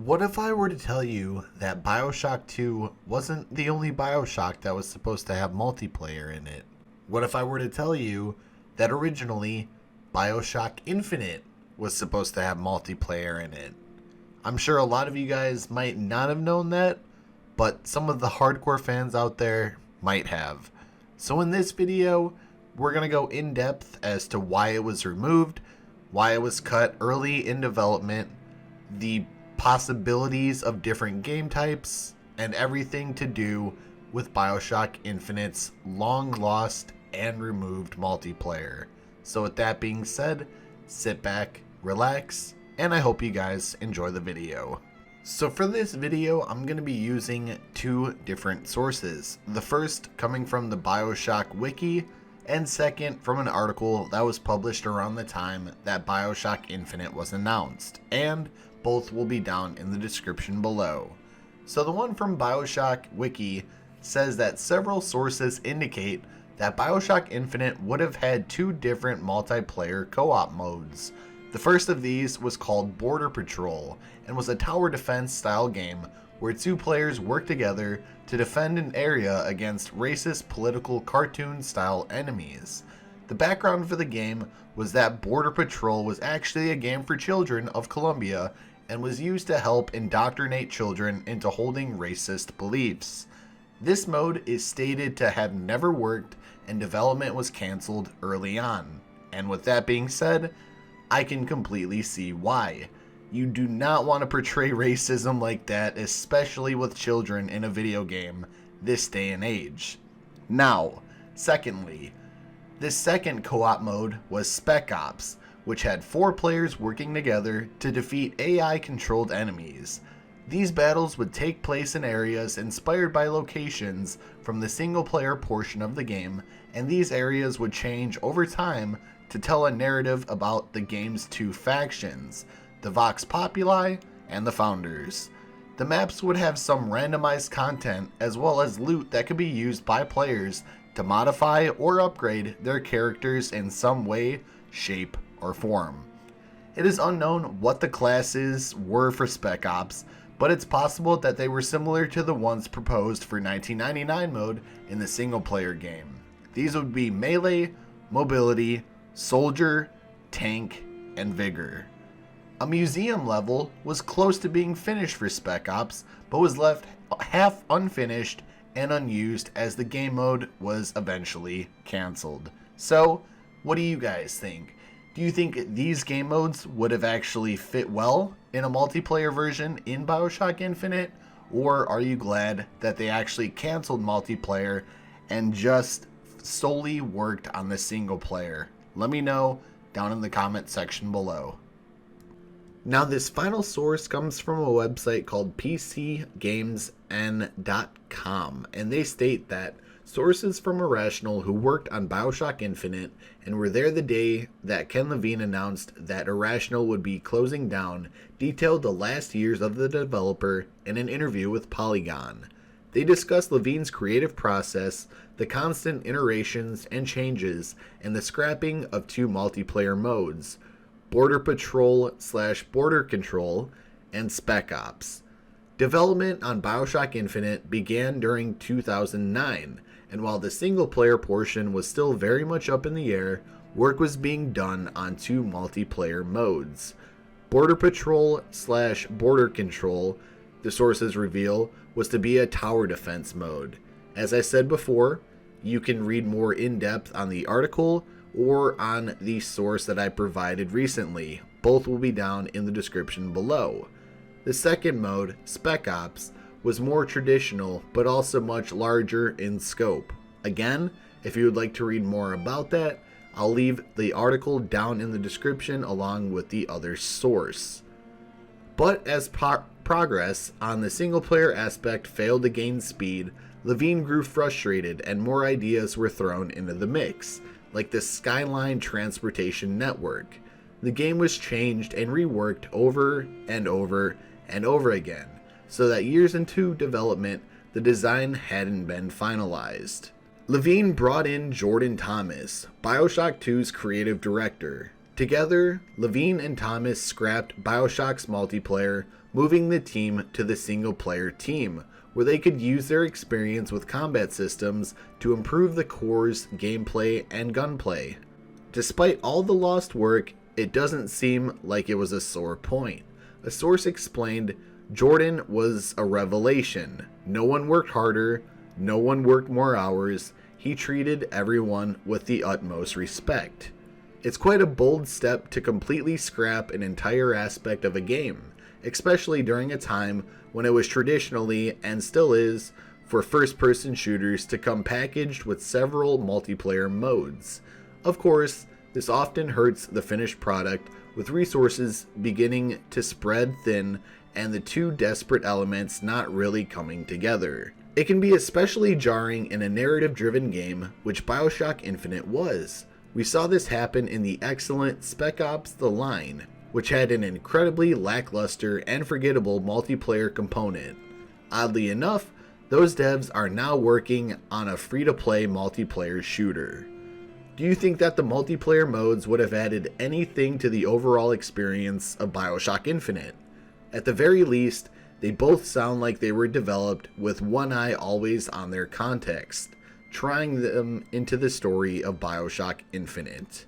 What if I were to tell you that Bioshock 2 wasn't the only Bioshock that was supposed to have multiplayer in it? What if I were to tell you that originally Bioshock Infinite was supposed to have multiplayer in it? I'm sure a lot of you guys might not have known that, but some of the hardcore fans out there might have. So in this video, we're going to go in depth as to why it was removed, why it was cut early in development, the possibilities of different game types, and everything to do with Bioshock Infinite's long lost and removed multiplayer. So with that being said, sit back, relax, and I hope you guys enjoy the video. So for this video, I'm going to be using two different sources. The first coming from the Bioshock wiki, and second from an article that was published around the time that Bioshock Infinite was announced, and both will be down in the description below. So the one from Bioshock wiki says that several sources indicate that Bioshock Infinite would have had two different multiplayer co-op modes. The first of these was called Border Patrol and was a tower defense style game where two players work together to defend an area against racist political cartoon style enemies. The background for the game was that Border Patrol was actually a game for children of Colombia and was used to help indoctrinate children into holding racist beliefs. This mode is stated to have never worked and development was cancelled early on. And with that being said, I can completely see why. You do not want to portray racism like that, especially with children in a video game this day and age. Now, secondly, this second co-op mode was Spec Ops, which had 4 players working together to defeat AI-controlled enemies. These battles would take place in areas inspired by locations from the single-player portion of the game, and these areas would change over time to tell a narrative about the game's two factions, the Vox Populi and the Founders. The maps would have some randomized content as well as loot that could be used by players to modify or upgrade their characters in some way, shape, or form. It is unknown what the classes were for Spec Ops, but it's possible that they were similar to the ones proposed for 1999 mode in the single player game. These would be Melee, Mobility, Soldier, Tank, and Vigor. A museum level was close to being finished for Spec Ops, but was left half unfinished and unused as the game mode was eventually cancelled. So, what do you guys think? Do you think these game modes would have actually fit well in a multiplayer version in Bioshock Infinite? Or are you glad that they actually cancelled multiplayer and just solely worked on the single player? Let me know down in the comment section below. Now this final source comes from a website called PCGamesN.com, and they state that sources from Irrational who worked on Bioshock Infinite and were there the day that Ken Levine announced that Irrational would be closing down detailed the last years of the developer in an interview with Polygon. They discussed Levine's creative process, the constant iterations and changes, and the scrapping of two multiplayer modes, Border Patrol/Border Control, and Spec Ops. Development on Bioshock Infinite began during 2009, and while the single-player portion was still very much up in the air, work was being done on two multiplayer modes. Border Patrol/Border Control, the sources reveal, was to be a tower defense mode. As I said before, you can read more in depth on the article or on the source that I provided recently. Both will be down in the description below. The second mode, Spec Ops, was more traditional but also much larger in scope. Again, if you would like to read more about that, I'll leave the article down in the description along with the other source. But as progress on the single player aspect failed to gain speed, Levine grew frustrated and more ideas were thrown into the mix, like the Skyline Transportation Network. The game was changed and reworked over and over and over again, so that years into development, the design hadn't been finalized. Levine brought in Jordan Thomas, Bioshock 2's creative director. Together, Levine and Thomas scrapped Bioshock's multiplayer, moving the team to the single-player team, where they could use their experience with combat systems to improve the core's gameplay and gunplay. Despite all the lost work, it doesn't seem like it was a sore point. A source explained, "Jordan was a revelation. No one worked harder, no one worked more hours. He treated everyone with the utmost respect." It's quite a bold step to completely scrap an entire aspect of a game, especially during a time when it was traditionally, and still is, for first-person shooters to come packaged with several multiplayer modes. Of course, this often hurts the finished product, with resources beginning to spread thin and the two desperate elements not really coming together. It can be especially jarring in a narrative-driven game, which Bioshock Infinite was. We saw this happen in the excellent Spec Ops: The Line, which had an incredibly lackluster and forgettable multiplayer component. Oddly enough, those devs are now working on a free-to-play multiplayer shooter. Do you think that the multiplayer modes would have added anything to the overall experience of Bioshock Infinite? At the very least, they both sound like they were developed with one eye always on their context, trying them into the story of Bioshock Infinite.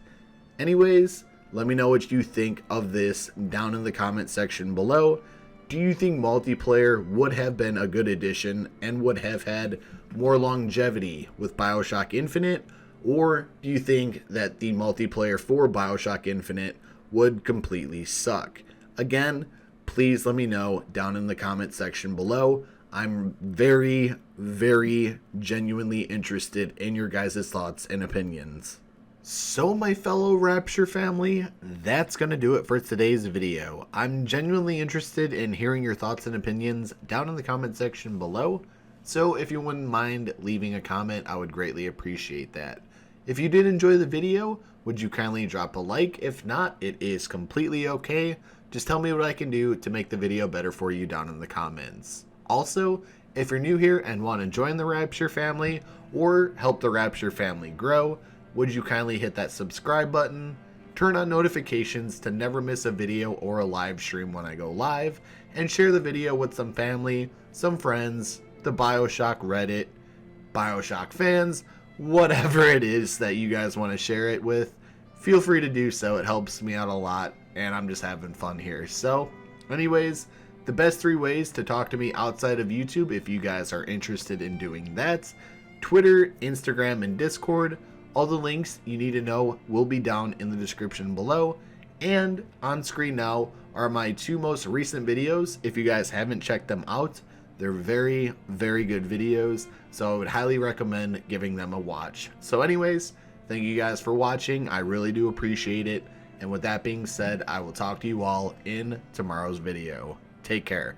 Anyways, let me know what you think of this down in the comment section below. Do you think multiplayer would have been a good addition and would have had more longevity with Bioshock Infinite? Or do you think that the multiplayer for Bioshock Infinite would completely suck? Again, please let me know down in the comment section below. I'm very, very genuinely interested in your guys' thoughts and opinions. So my fellow Rapture family, that's going to do it for today's video. I'm genuinely interested in hearing your thoughts and opinions down in the comment section below. So if you wouldn't mind leaving a comment, I would greatly appreciate that. If you did enjoy the video, would you kindly drop a like? If not, it is completely okay. Just tell me what I can do to make the video better for you down in the comments. Also, if you're new here and want to join the Rapture family or help the Rapture family grow, would you kindly hit that subscribe button, turn on notifications to never miss a video or a live stream when I go live, and share the video with some family, some friends, the Bioshock Reddit, Bioshock fans, whatever it is that you guys want to share it with. Feel free to do so. It helps me out a lot, and I'm just having fun here. So, anyways, the best 3 ways to talk to me outside of YouTube, if you guys are interested in doing that: Twitter, Instagram, and Discord. All the links you need to know will be down in the description below. And on screen now are my 2 most recent videos. If you guys haven't checked them out, they're very, very good videos, so I would highly recommend giving them a watch. So anyways, thank you guys for watching. I really do appreciate it. And with that being said, I will talk to you all in tomorrow's video. Take care.